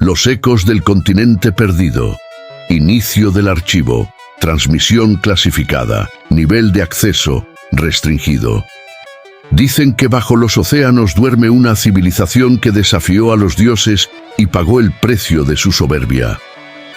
Los ecos del continente perdido. Inicio del archivo. Transmisión clasificada. Nivel de acceso restringido. Dicen que bajo los océanos duerme una civilización que desafió a los dioses y pagó el precio de su soberbia.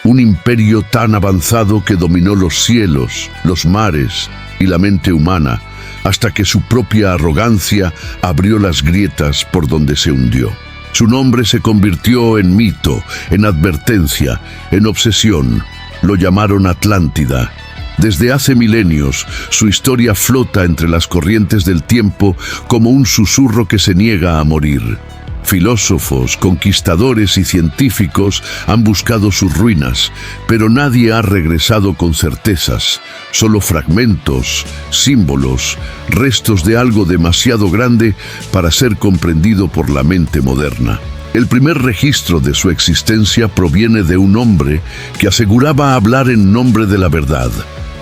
Un imperio tan avanzado que dominó los cielos, los mares y la mente humana, hasta que su propia arrogancia abrió las grietas por donde se hundió. Su nombre se convirtió en mito, en advertencia, en obsesión. Lo llamaron Atlántida. Desde hace milenios, su historia flota entre las corrientes del tiempo como un susurro que se niega a morir. Filósofos, conquistadores y científicos han buscado sus ruinas, pero nadie ha regresado con certezas. Solo fragmentos, símbolos, restos de algo demasiado grande para ser comprendido por la mente moderna. El primer registro de su existencia proviene de un hombre que aseguraba hablar en nombre de la verdad,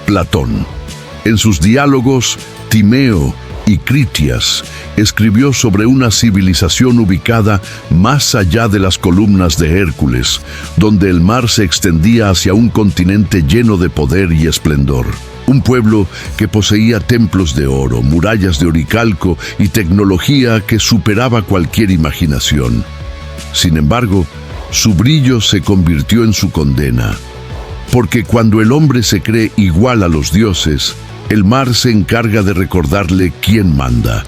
Platón. En sus diálogos, Timeo y Critias escribió sobre una civilización ubicada más allá de las columnas de Hércules, donde el mar se extendía hacia un continente lleno de poder y esplendor. Un pueblo que poseía templos de oro, murallas de oricalco y tecnología que superaba cualquier imaginación. Sin embargo, su brillo se convirtió en su condena, porque cuando el hombre se cree igual a los dioses, el mar se encarga de recordarle quién manda.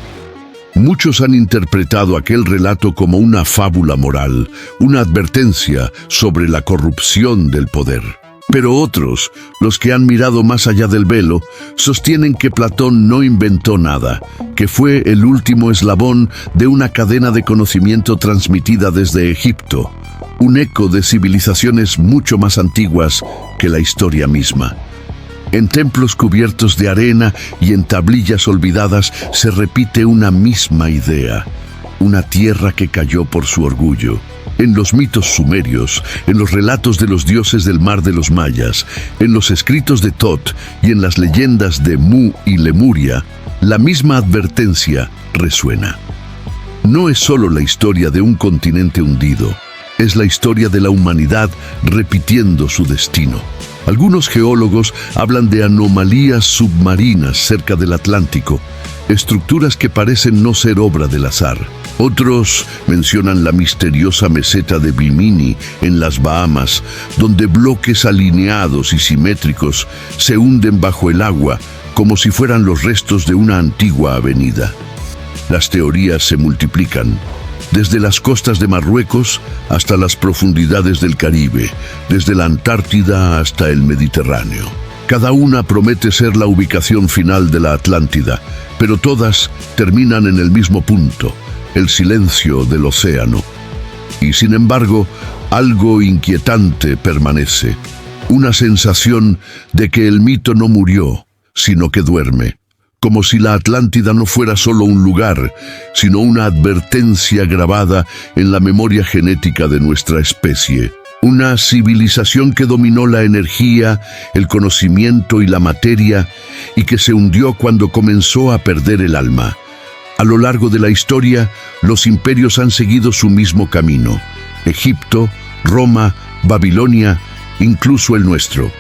Muchos han interpretado aquel relato como una fábula moral, una advertencia sobre la corrupción del poder. Pero otros, los que han mirado más allá del velo, sostienen que Platón no inventó nada, que fue el último eslabón de una cadena de conocimiento transmitida desde Egipto, un eco de civilizaciones mucho más antiguas que la historia misma. En templos cubiertos de arena y en tablillas olvidadas se repite una misma idea, una tierra que cayó por su orgullo. En los mitos sumerios, en los relatos de los dioses del mar de los mayas, en los escritos de Tot y en las leyendas de Mu y Lemuria, la misma advertencia resuena. No es solo la historia de un continente hundido, es la historia de la humanidad repitiendo su destino. Algunos geólogos hablan de anomalías submarinas cerca del Atlántico, estructuras que parecen no ser obra del azar. Otros mencionan la misteriosa meseta de Bimini en las Bahamas, donde bloques alineados y simétricos se hunden bajo el agua como si fueran los restos de una antigua avenida. Las teorías se multiplican, desde las costas de Marruecos hasta las profundidades del Caribe, desde la Antártida hasta el Mediterráneo. Cada una promete ser la ubicación final de la Atlántida, pero todas terminan en el mismo punto, el silencio del océano. Y sin embargo, algo inquietante permanece, una sensación de que el mito no murió, sino que duerme. Como si la Atlántida no fuera solo un lugar, sino una advertencia grabada en la memoria genética de nuestra especie. Una civilización que dominó la energía, el conocimiento y la materia, y que se hundió cuando comenzó a perder el alma. A lo largo de la historia, los imperios han seguido su mismo camino. Egipto, Roma, Babilonia, incluso el nuestro.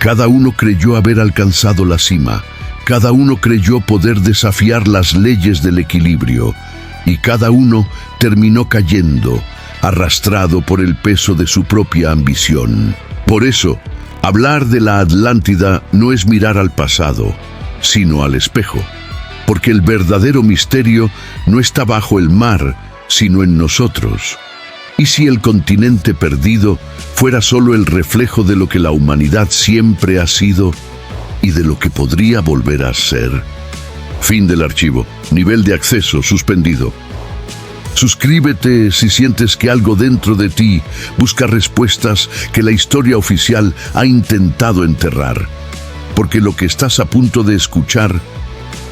Cada uno creyó haber alcanzado la cima. Cada uno creyó poder desafiar las leyes del equilibrio, y cada uno terminó cayendo, arrastrado por el peso de su propia ambición. Por eso, hablar de la Atlántida no es mirar al pasado, sino al espejo, porque el verdadero misterio no está bajo el mar, sino en nosotros. ¿Y si el continente perdido fuera solo el reflejo de lo que la humanidad siempre ha sido y de lo que podría volver a ser? Fin del archivo. Nivel de acceso suspendido. Suscríbete si sientes que algo dentro de ti busca respuestas que la historia oficial ha intentado enterrar, porque lo que estás a punto de escuchar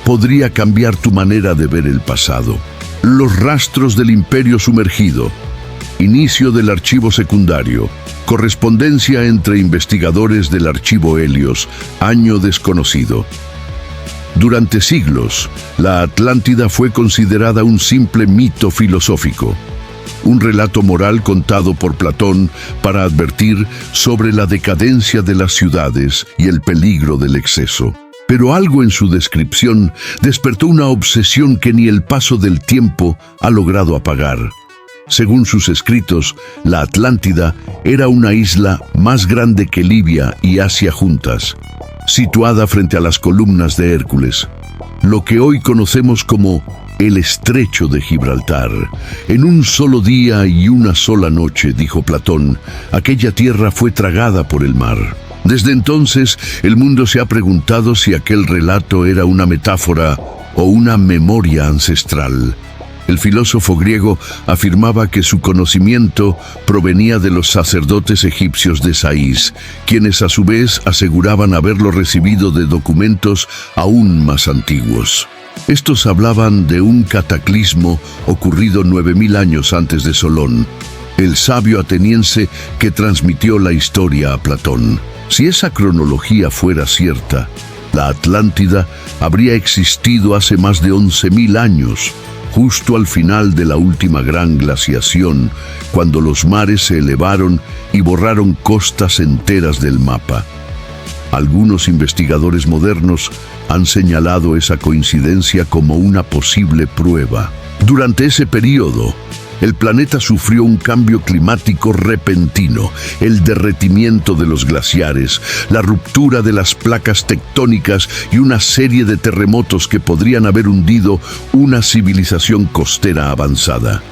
podría cambiar tu manera de ver el pasado. Los rastros del imperio sumergido. Inicio del archivo secundario. Correspondencia entre investigadores del archivo Helios, año desconocido. Durante siglos, la Atlántida fue considerada un simple mito filosófico, un relato moral contado por Platón para advertir sobre la decadencia de las ciudades y el peligro del exceso. Pero algo en su descripción despertó una obsesión que ni el paso del tiempo ha logrado apagar. Según sus escritos, la Atlántida era una isla más grande que Libia y Asia juntas, situada frente a las columnas de Hércules, lo que hoy conocemos como el Estrecho de Gibraltar. En un solo día y una sola noche, dijo Platón, aquella tierra fue tragada por el mar. Desde entonces, el mundo se ha preguntado si aquel relato era una metáfora o una memoria ancestral. El filósofo griego afirmaba que su conocimiento provenía de los sacerdotes egipcios de Saís, quienes a su vez aseguraban haberlo recibido de documentos aún más antiguos. Estos hablaban de un cataclismo ocurrido 9000 años antes de Solón, el sabio ateniense que transmitió la historia a Platón. Si esa cronología fuera cierta, la Atlántida habría existido hace más de 11.000 años, justo al final de la última gran glaciación, cuando los mares se elevaron y borraron costas enteras del mapa. Algunos investigadores modernos han señalado esa coincidencia como una posible prueba. Durante ese periodo, el planeta sufrió un cambio climático repentino, el derretimiento de los glaciares, la ruptura de las placas tectónicas y una serie de terremotos que podrían haber hundido una civilización costera avanzada.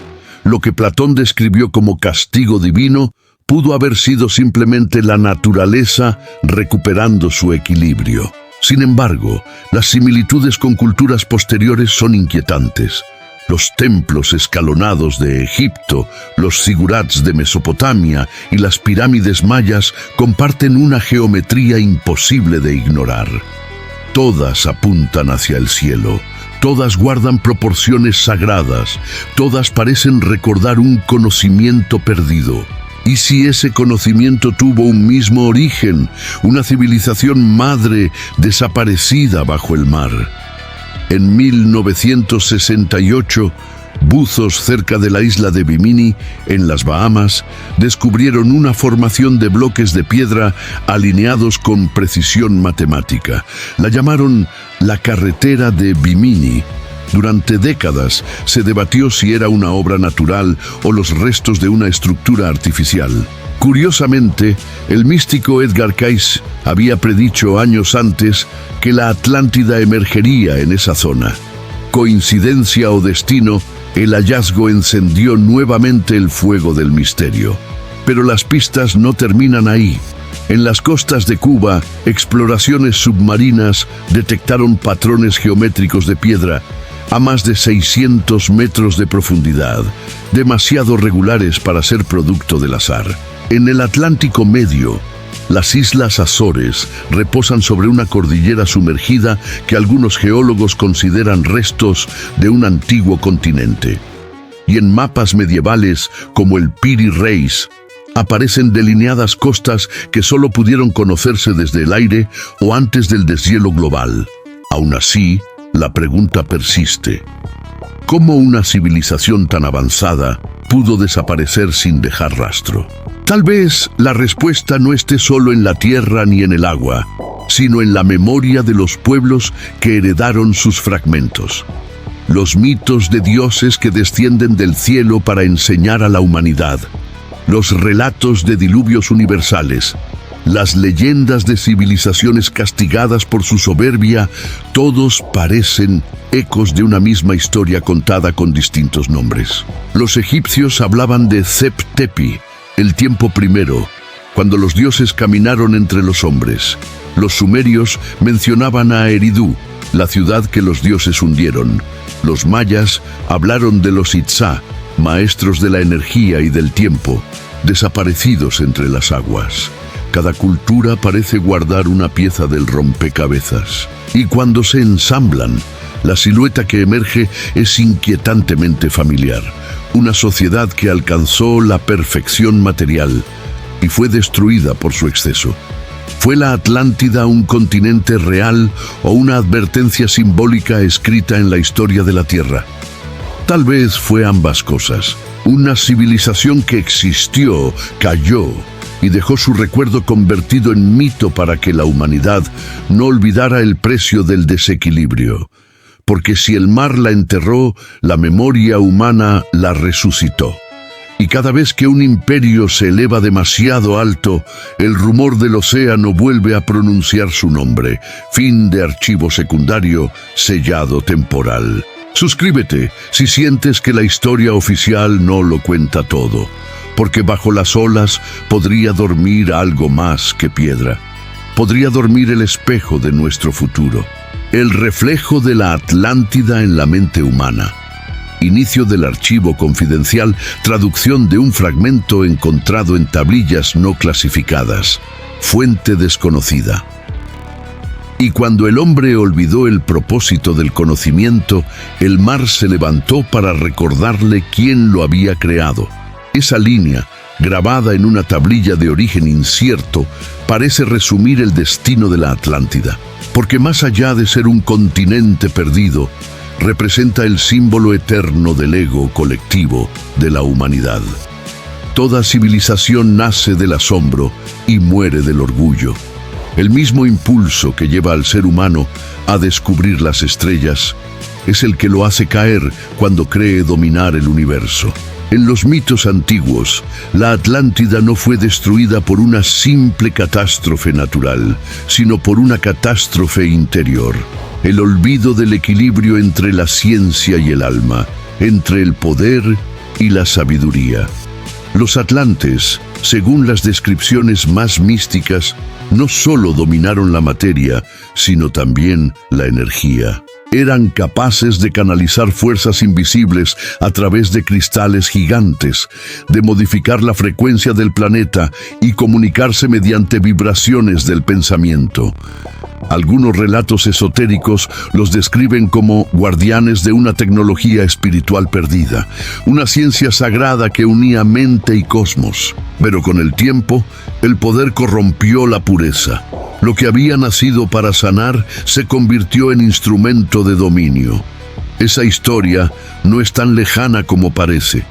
Lo que Platón describió como castigo divino pudo haber sido simplemente la naturaleza recuperando su equilibrio. Sin embargo, las similitudes con culturas posteriores son inquietantes. Los templos escalonados de Egipto, los zigurats de Mesopotamia y las pirámides mayas comparten una geometría imposible de ignorar. Todas apuntan hacia el cielo, todas guardan proporciones sagradas, todas parecen recordar un conocimiento perdido. ¿Y si ese conocimiento tuvo un mismo origen, una civilización madre desaparecida bajo el mar? En 1968, buzos cerca de la isla de Bimini, en las Bahamas, descubrieron una formación de bloques de piedra alineados con precisión matemática. La llamaron la carretera de Bimini. Durante décadas se debatió si era una obra natural o los restos de una estructura artificial. Curiosamente, el místico Edgar Cayce había predicho años antes que la Atlántida emergería en esa zona. Coincidencia o destino, el hallazgo encendió nuevamente el fuego del misterio. Pero las pistas no terminan ahí. En las costas de Cuba, exploraciones submarinas detectaron patrones geométricos de piedra a más de 600 metros de profundidad, demasiado regulares para ser producto del azar. En el Atlántico Medio, las Islas Azores reposan sobre una cordillera sumergida que algunos geólogos consideran restos de un antiguo continente. Y en mapas medievales como el Piri Reis, aparecen delineadas costas que solo pudieron conocerse desde el aire o antes del deshielo global. Aún así, la pregunta persiste. ¿Cómo una civilización tan avanzada pudo desaparecer sin dejar rastro? Tal vez la respuesta no esté solo en la tierra ni en el agua, sino en la memoria de los pueblos que heredaron sus fragmentos. Los mitos de dioses que descienden del cielo para enseñar a la humanidad, los relatos de diluvios universales, las leyendas de civilizaciones castigadas por su soberbia, todos parecen ecos de una misma historia contada con distintos nombres. Los egipcios hablaban de Zep-Tepi, el tiempo primero, cuando los dioses caminaron entre los hombres. Los sumerios mencionaban a Eridu, la ciudad que los dioses hundieron. Los mayas hablaron de los Itzá, maestros de la energía y del tiempo, desaparecidos entre las aguas. Cada cultura parece guardar una pieza del rompecabezas. Y cuando se ensamblan, la silueta que emerge es inquietantemente familiar. Una sociedad que alcanzó la perfección material y fue destruida por su exceso. ¿Fue la Atlántida un continente real o una advertencia simbólica escrita en la historia de la Tierra? Tal vez fue ambas cosas. Una civilización que existió, cayó y dejó su recuerdo convertido en mito para que la humanidad no olvidara el precio del desequilibrio. Porque si el mar la enterró, la memoria humana la resucitó. Y cada vez que un imperio se eleva demasiado alto, el rumor del océano vuelve a pronunciar su nombre. Fin de archivo secundario, sellado temporal. Suscríbete si sientes que la historia oficial no lo cuenta todo, porque bajo las olas podría dormir algo más que piedra. Podría dormir el espejo de nuestro futuro, el reflejo de la Atlántida en la mente humana. Inicio del archivo confidencial, traducción de un fragmento encontrado en tablillas no clasificadas. Fuente desconocida. Y cuando el hombre olvidó el propósito del conocimiento, el mar se levantó para recordarle quién lo había creado. Esa línea, grabada en una tablilla de origen incierto, parece resumir el destino de la Atlántida, porque más allá de ser un continente perdido, representa el símbolo eterno del ego colectivo de la humanidad. Toda civilización nace del asombro y muere del orgullo. El mismo impulso que lleva al ser humano a descubrir las estrellas es el que lo hace caer cuando cree dominar el universo. En los mitos antiguos, la Atlántida no fue destruida por una simple catástrofe natural, sino por una catástrofe interior. El olvido del equilibrio entre la ciencia y el alma, entre el poder y la sabiduría. Los atlantes, según las descripciones más místicas, no solo dominaron la materia, sino también la energía. Eran capaces de canalizar fuerzas invisibles a través de cristales gigantes, de modificar la frecuencia del planeta y comunicarse mediante vibraciones del pensamiento. Algunos relatos esotéricos los describen como guardianes de una tecnología espiritual perdida, una ciencia sagrada que unía mente y cosmos. Pero con el tiempo, el poder corrompió la pureza. Lo que había nacido para sanar se convirtió en instrumento de dominio. Esa historia no es tan lejana como parece,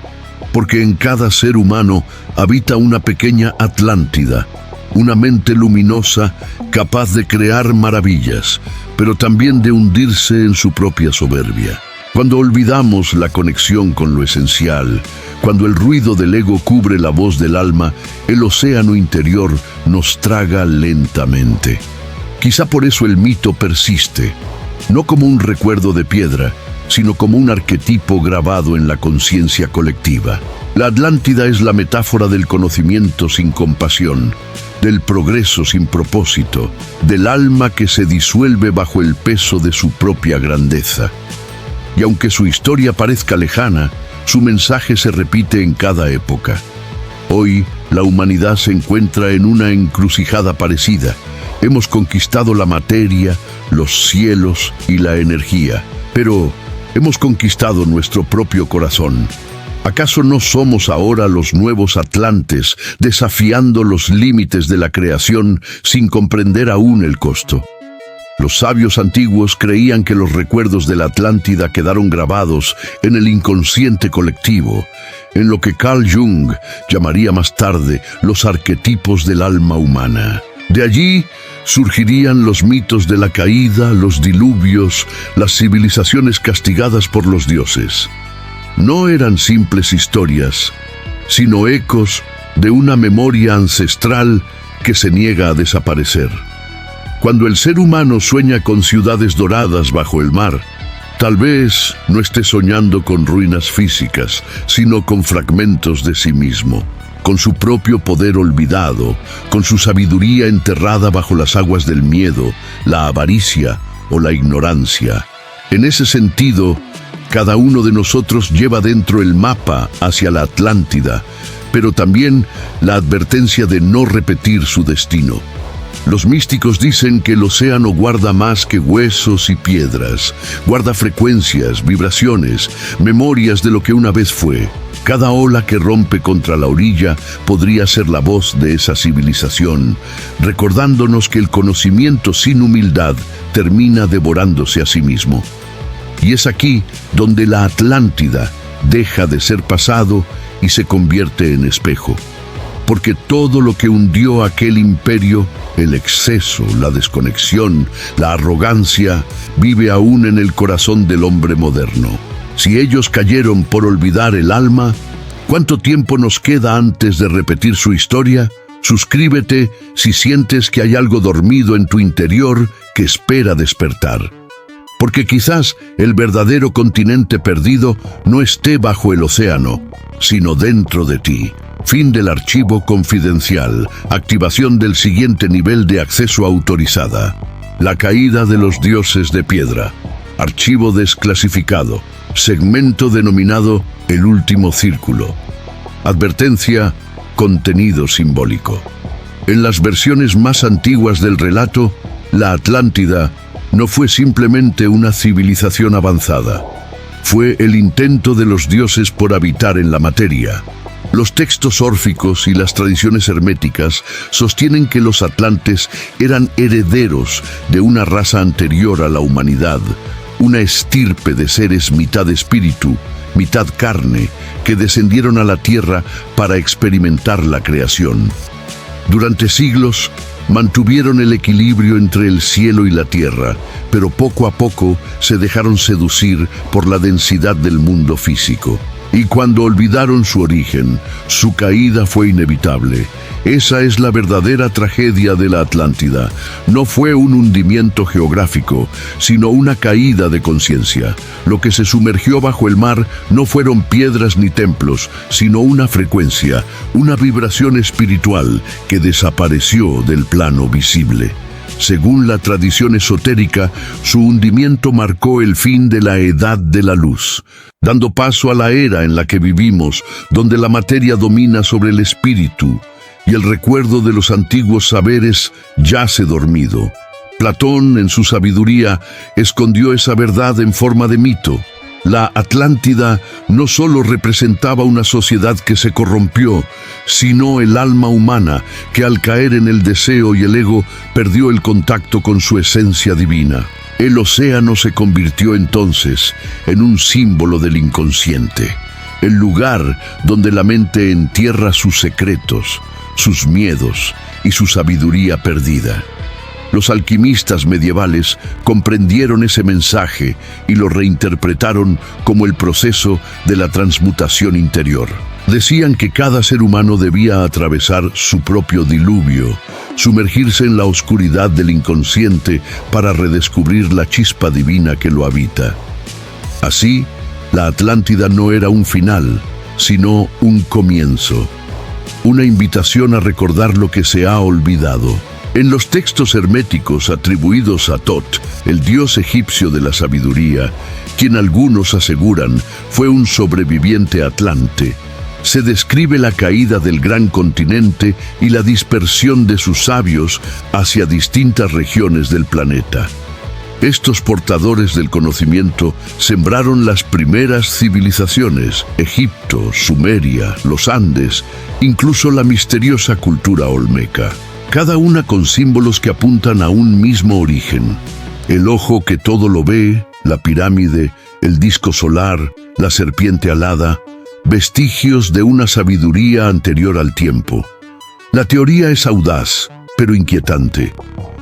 porque en cada ser humano habita una pequeña Atlántida, una mente luminosa capaz de crear maravillas, pero también de hundirse en su propia soberbia. Cuando olvidamos la conexión con lo esencial, cuando el ruido del ego cubre la voz del alma, el océano interior nos traga lentamente. Quizá por eso el mito persiste, no como un recuerdo de piedra, sino como un arquetipo grabado en la conciencia colectiva. La Atlántida es la metáfora del conocimiento sin compasión, del progreso sin propósito, del alma que se disuelve bajo el peso de su propia grandeza. Y aunque su historia parezca lejana, su mensaje se repite en cada época. Hoy, la humanidad se encuentra en una encrucijada parecida. Hemos conquistado la materia, los cielos y la energía, pero hemos conquistado nuestro propio corazón. ¿Acaso no somos ahora los nuevos atlantes, desafiando los límites de la creación sin comprender aún el costo? Los sabios antiguos creían que los recuerdos de la Atlántida quedaron grabados en el inconsciente colectivo, en lo que Carl Jung llamaría más tarde los arquetipos del alma humana. De allí surgirían los mitos de la caída, los diluvios, las civilizaciones castigadas por los dioses. No eran simples historias, sino ecos de una memoria ancestral que se niega a desaparecer. Cuando el ser humano sueña con ciudades doradas bajo el mar, tal vez no esté soñando con ruinas físicas, sino con fragmentos de sí mismo, con su propio poder olvidado, con su sabiduría enterrada bajo las aguas del miedo, la avaricia o la ignorancia. En ese sentido, cada uno de nosotros lleva dentro el mapa hacia la Atlántida, pero también la advertencia de no repetir su destino. Los místicos dicen que el océano guarda más que huesos y piedras, guarda frecuencias, vibraciones, memorias de lo que una vez fue. Cada ola que rompe contra la orilla podría ser la voz de esa civilización, recordándonos que el conocimiento sin humildad termina devorándose a sí mismo. Y es aquí donde la Atlántida deja de ser pasado y se convierte en espejo. Porque todo lo que hundió aquel imperio, el exceso, la desconexión, la arrogancia, vive aún en el corazón del hombre moderno. Si ellos cayeron por olvidar el alma, ¿cuánto tiempo nos queda antes de repetir su historia? Suscríbete si sientes que hay algo dormido en tu interior que espera despertar. Porque quizás el verdadero continente perdido no esté bajo el océano, sino dentro de ti. Fin del archivo confidencial. Activación del siguiente nivel de acceso autorizada. La caída de los dioses de piedra. Archivo desclasificado. Segmento denominado El último círculo. Advertencia: contenido simbólico. En las versiones más antiguas del relato, la Atlántida no fue simplemente una civilización avanzada. Fue el intento de los dioses por habitar en la materia. Los textos órficos y las tradiciones herméticas sostienen que los atlantes eran herederos de una raza anterior a la humanidad, una estirpe de seres mitad espíritu, mitad carne, que descendieron a la tierra para experimentar la creación. Durante siglos, mantuvieron el equilibrio entre el cielo y la tierra, pero poco a poco se dejaron seducir por la densidad del mundo físico. Y cuando olvidaron su origen, su caída fue inevitable. Esa es la verdadera tragedia de la Atlántida. No fue un hundimiento geográfico, sino una caída de conciencia. Lo que se sumergió bajo el mar no fueron piedras ni templos, sino una frecuencia, una vibración espiritual que desapareció del plano visible. Según la tradición esotérica, su hundimiento marcó el fin de la Edad de la Luz, dando paso a la era en la que vivimos, donde la materia domina sobre el espíritu y el recuerdo de los antiguos saberes yace dormido. Platón, en su sabiduría, escondió esa verdad en forma de mito. La Atlántida no solo representaba una sociedad que se corrompió, sino el alma humana que al caer en el deseo y el ego perdió el contacto con su esencia divina. El océano se convirtió entonces en un símbolo del inconsciente, el lugar donde la mente entierra sus secretos, sus miedos y su sabiduría perdida. Los alquimistas medievales comprendieron ese mensaje y lo reinterpretaron como el proceso de la transmutación interior. Decían que cada ser humano debía atravesar su propio diluvio, sumergirse en la oscuridad del inconsciente para redescubrir la chispa divina que lo habita. Así, la Atlántida no era un final, sino un comienzo, una invitación a recordar lo que se ha olvidado. En los textos herméticos atribuidos a Tot, el dios egipcio de la sabiduría, quien algunos aseguran fue un sobreviviente atlante, se describe la caída del gran continente y la dispersión de sus sabios hacia distintas regiones del planeta. Estos portadores del conocimiento sembraron las primeras civilizaciones: Egipto, Sumeria, los Andes, incluso la misteriosa cultura olmeca. Cada una con símbolos que apuntan a un mismo origen. El ojo que todo lo ve, la pirámide, el disco solar, la serpiente alada, vestigios de una sabiduría anterior al tiempo. La teoría es audaz, pero inquietante.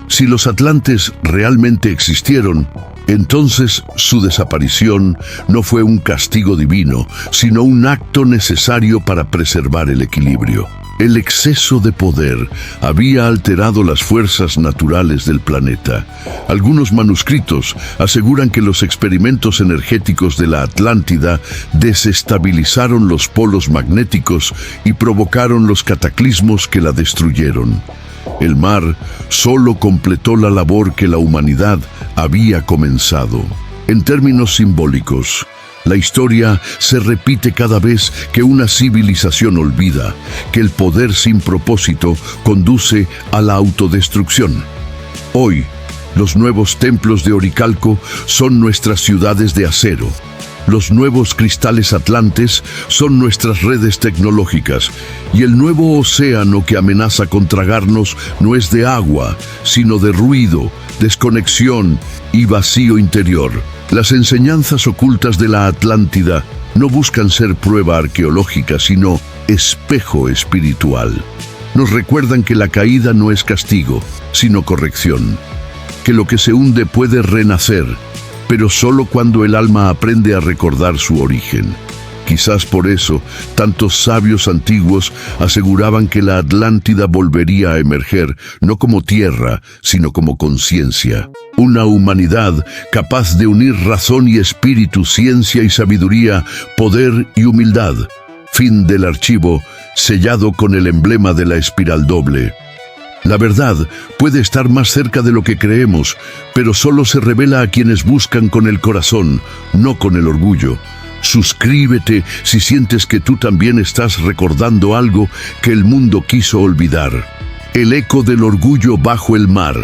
Si los atlantes realmente existieron, entonces su desaparición no fue un castigo divino, sino un acto necesario para preservar el equilibrio. El exceso de poder había alterado las fuerzas naturales del planeta. Algunos manuscritos aseguran que los experimentos energéticos de la Atlántida desestabilizaron los polos magnéticos y provocaron los cataclismos que la destruyeron. El mar solo completó la labor que la humanidad había comenzado. En términos simbólicos, la historia se repite cada vez que una civilización olvida que el poder sin propósito conduce a la autodestrucción. Hoy, los nuevos templos de Oricalco son nuestras ciudades de acero. Los nuevos cristales atlantes son nuestras redes tecnológicas, y el nuevo océano que amenaza con tragarnos no es de agua, sino de ruido, desconexión y vacío interior. Las enseñanzas ocultas de la Atlántida no buscan ser prueba arqueológica, sino espejo espiritual. Nos recuerdan que la caída no es castigo, sino corrección, que lo que se hunde puede renacer, pero solo cuando el alma aprende a recordar su origen. Quizás por eso, tantos sabios antiguos aseguraban que la Atlántida volvería a emerger, no como tierra, sino como conciencia. Una humanidad capaz de unir razón y espíritu, ciencia y sabiduría, poder y humildad. Fin del archivo, sellado con el emblema de la espiral doble. La verdad puede estar más cerca de lo que creemos, pero solo se revela a quienes buscan con el corazón, no con el orgullo. Suscríbete si sientes que tú también estás recordando algo que el mundo quiso olvidar. El eco del orgullo bajo el mar.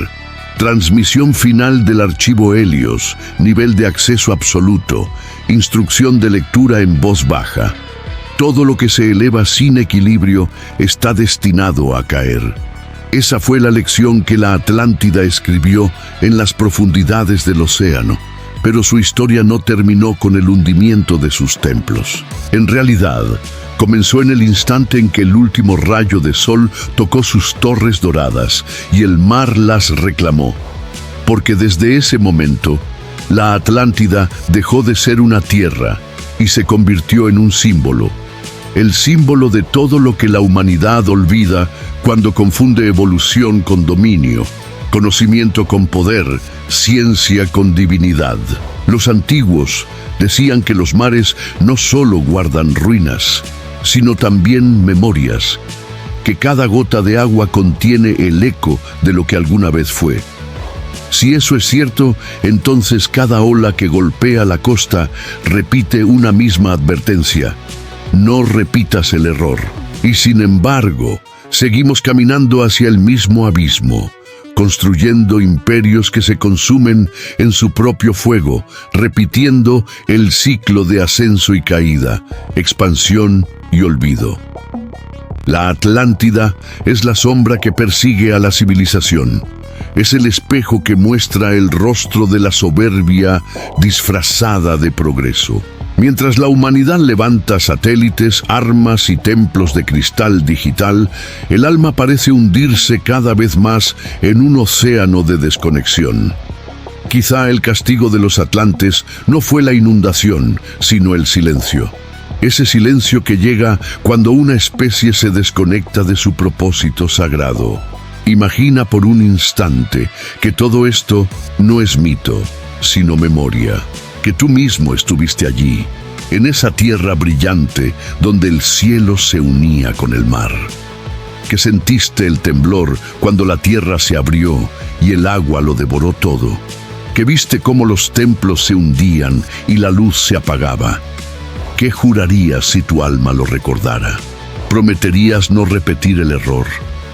Transmisión final del archivo Helios. Nivel de acceso absoluto. Instrucción de lectura en voz baja. Todo lo que se eleva sin equilibrio está destinado a caer. Esa fue la lección que la Atlántida escribió en las profundidades del océano. Pero su historia no terminó con el hundimiento de sus templos. En realidad, comenzó en el instante en que el último rayo de sol tocó sus torres doradas y el mar las reclamó. Porque desde ese momento, la Atlántida dejó de ser una tierra y se convirtió en un símbolo. El símbolo de todo lo que la humanidad olvida cuando confunde evolución con dominio, conocimiento con poder, ciencia con divinidad. Los antiguos decían que los mares no solo guardan ruinas, sino también memorias, que cada gota de agua contiene el eco de lo que alguna vez fue. Si eso es cierto, entonces cada ola que golpea la costa repite una misma advertencia: no repitas el error. Y sin embargo, seguimos caminando hacia el mismo abismo, construyendo imperios que se consumen en su propio fuego, repitiendo el ciclo de ascenso y caída, expansión y olvido. La Atlántida es la sombra que persigue a la civilización. Es el espejo que muestra el rostro de la soberbia disfrazada de progreso. Mientras la humanidad levanta satélites, armas y templos de cristal digital, el alma parece hundirse cada vez más en un océano de desconexión. Quizá el castigo de los atlantes no fue la inundación, sino el silencio. Ese silencio que llega cuando una especie se desconecta de su propósito sagrado. Imagina por un instante que todo esto no es mito, sino memoria. Que tú mismo estuviste allí, en esa tierra brillante donde el cielo se unía con el mar. Que sentiste el temblor cuando la tierra se abrió y el agua lo devoró todo. Que viste cómo los templos se hundían y la luz se apagaba. ¿Qué jurarías si tu alma lo recordara? Prometerías no repetir el error.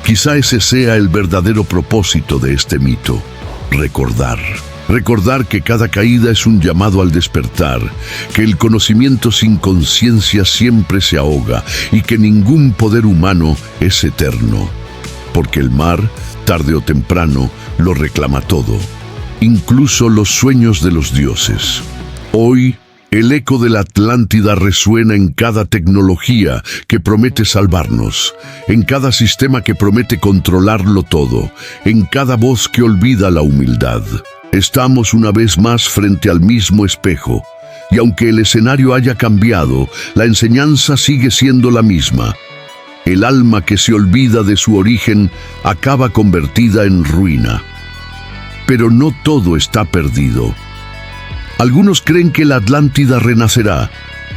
Quizá ese sea el verdadero propósito de este mito: recordar. Recordar que cada caída es un llamado al despertar, que el conocimiento sin conciencia siempre se ahoga y que ningún poder humano es eterno. Porque el mar, tarde o temprano, lo reclama todo, incluso los sueños de los dioses. Hoy, el eco de la Atlántida resuena en cada tecnología que promete salvarnos, en cada sistema que promete controlarlo todo, en cada voz que olvida la humildad. Estamos una vez más frente al mismo espejo, y aunque el escenario haya cambiado, la enseñanza sigue siendo la misma. El alma que se olvida de su origen acaba convertida en ruina. Pero no todo está perdido. Algunos creen que la Atlántida renacerá,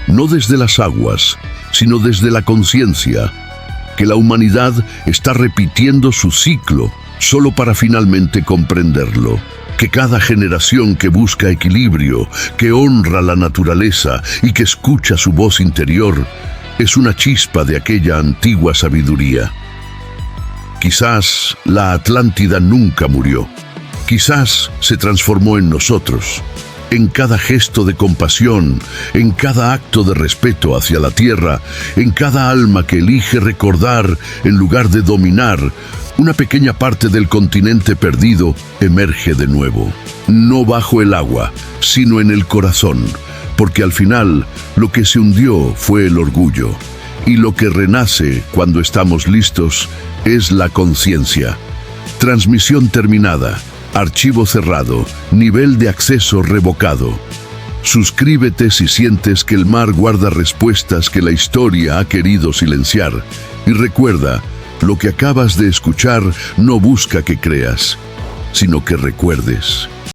no desde las aguas, sino desde la conciencia, que la humanidad está repitiendo su ciclo solo para finalmente comprenderlo. Que cada generación que busca equilibrio, que honra la naturaleza y que escucha su voz interior, es una chispa de aquella antigua sabiduría. Quizás la Atlántida nunca murió. Quizás se transformó en nosotros. En cada gesto de compasión, en cada acto de respeto hacia la tierra, en cada alma que elige recordar en lugar de dominar, una pequeña parte del continente perdido emerge de nuevo. No bajo el agua, sino en el corazón, porque al final lo que se hundió fue el orgullo, y lo que renace cuando estamos listos es la conciencia. Transmisión terminada, archivo cerrado, nivel de acceso revocado. Suscríbete si sientes que el mar guarda respuestas que la historia ha querido silenciar. Y recuerda, lo que acabas de escuchar no busca que creas, sino que recuerdes.